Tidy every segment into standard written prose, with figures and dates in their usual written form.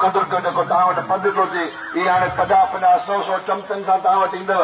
क़दुरु कयो जेको तव्हां वटि पधु थो थिए। इहे हाणे 50-50 100 चमचनि सां तव्हां वटि ईंदव,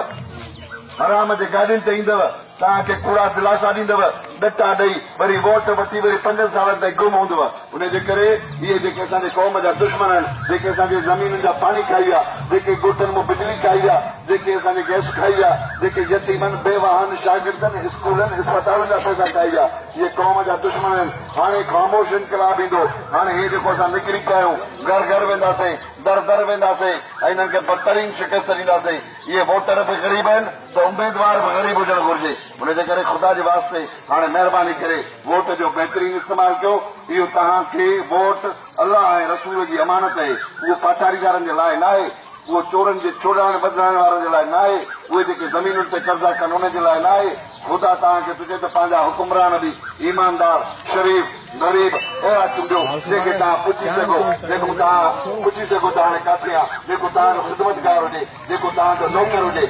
हराम जे गाॾियुनि ते ईंदव, तव्हांखे कूड़ा दिलासा ॾींदव, ॾटा ॾेई वरी वोट वठी वरी 5 सालनि ताईं गुम हूंदव। उनजे करे इहे जेके असांजे क़ौम जा दुश्मन आहिनि, जेके असांजे ज़मीनुनि जा पाणी खाई विया, जेके ॻोठनि मां बिजली खाई विया, जेके असांजे गैस खाई विया, जेके यतीमनि बेवाहनि शागिर्दनि स्कूलनि अस्पतालुनि जा पैसा खाई विया, इहे क़ौम जा दुश्मन आहिनि। हाणे ख़ामोश इनकलाब ईंदो। हाणे हे जेको असां निकिरी पिया आहियूं, घर घर वेंदासीं, दर दर वेंदासीं ऐं हिननि खे बदतरीन शिकस्त ॾींदासीं। इहे वोटर बि ग़रीब आहिनि त उमेदवार बि ग़रीब हुजणु घुरिजे। उनजे करे ख़ुदा जे वास्ते हाणे महिरबानी करे वोट जो बहितरीन इस्तेमालु कयो। इहो तव्हांखे वोट अलाह ऐं रसूल जी अमानत आहे। उहो पाठारीदारनि जे लाइ न आहे, उहो चोरनि जे चोराइण बदिलाइण वारनि जे लाइ न आहे, उहे जेके ज़मीनुनि ते कब्ज़ा कनि उन जे लाइ न आहे। ख़ुदा तव्हांखे तुझे त पंहिंजा हुकुमरान बि ईमानदार, शरीफ़, ग़रीब अहिड़ा चूंडियो जेके तव्हां पुछी सघो, जेको तव्हां पुछी सघो त हाणे किथे आहे, जेको तव्हांजो ख़िदमतगार हुजे, जेको तव्हांजो नौकर हुजे।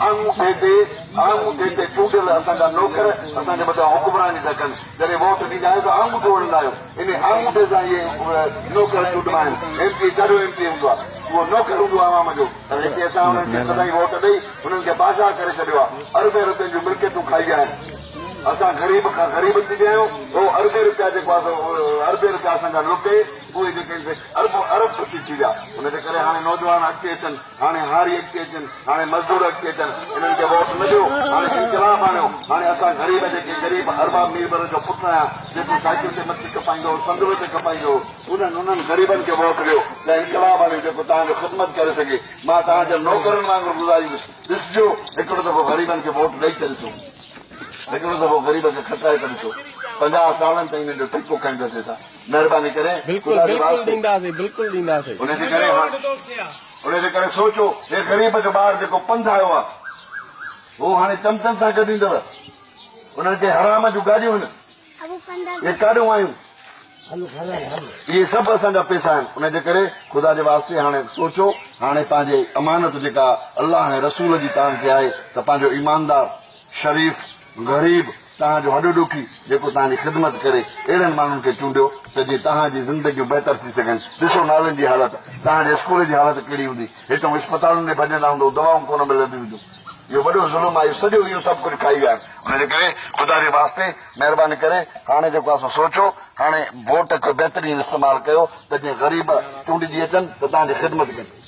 आङूठे ते चूंडियल असांजा नौकर असांजे मथां हुकुमरानी था कनि। जॾहिं वोट ॾींदा आहियो त आङूठो हणंदा आहियो, इन आङूठे सां इहे नौकर चूंडमा आहिनि। MP ॾाढो MP हूंदो आहे, उहो नौकर हूंदो आहे आवाम जो। पर हिते असां हुननि खे सदाईं वोट ॾेई हुननि खे बादशाह करे छॾियो आहे। अरबे रुपयनि जूं मिल्कियतूं खाई विया आहिनि। असां ग़रीब खां ग़रीब थी विया आहियूं। उहो अरबे रुपया जेको आहे अरबे रुपया असांजा लुटे, उहे जेके अरबपति थी विया। हुनजे करे हाणे नौजवान अॻिते अचनि, हाणे हारी अॻिते अचनि, हाणे मज़दूर अॻिते अचनि। हिननि खे वोट न ॾियो, हाणे इनकलाब आणियो। हाणे असां ग़रीब जेके ग़रीब अरबाब मीरबर जो पुटु आहियां, जेको साइकिल ते मथे कपाईंदो, संदूर ते कपाईंदो, उन्हनि ग़रीबनि खे वोट ॾियो त इनकलाब आणियो जेको तव्हांजो ख़िदमत करे सघे। मां तव्हांजे नौकरनि वांगुरु गुज़ारींदुसि, ॾिसजो हिकिड़ो दफ़ो ग़रीबनि खे वोट ॾेई करे ॾिसो, हिकिड़ो दफ़ो ग़रीब खे खटाए करे ॾिसो। 50 सालनि ताईं हिन जो टेको खाईंदासीं असां। महिरबानी करे उनजे करे सोचो, हे ग़रीब जो ॿार जेको पंधु आयो आहे, उहो हाणे चमचनि सां गॾु ईंदव। उन्हनि खे हराम जूं गाॾियूं आहिनि, इहे काॾूं आयूं, इहे सभु असांजा पैसा आहिनि। उनजे करे ख़ुदा जे वास्ते हाणे सोचो, हाणे पंहिंजे अमानत जेका अलाह ऐं रसूल जी तव्हांखे आहे त पंहिंजो ईमानदार, शरीफ़, ग़रीब, तव्हांजो हॾो ॾुखी जेको तव्हांजी ख़िदमत करे, अहिड़नि माण्हुनि खे चूंडियो त जीअं तव्हांजी ज़िंदगियूं बहितर थी सघनि। ॾिसो नालनि जी हालत, तव्हांजे स्कूल जी हालत कहिड़ी हूंदी, हितां अस्पतालुनि में भॼंदा हूंदो, दवाऊं कोन मिलंदियूं हूंदियूं। इहो वॾो ज़ुल्म आहे, सॼो इहो सभु कुझु खाई विया आहिनि। हुनजे करे ख़ुदा जे वास्ते महिरबानी करे हाणे जेको असां सोचो, हाणे वोट खे बहितरीन इस्तेमालु कयो त जीअं ग़रीब चूंडिजी अचनि त तव्हांजी ख़िदमत कनि।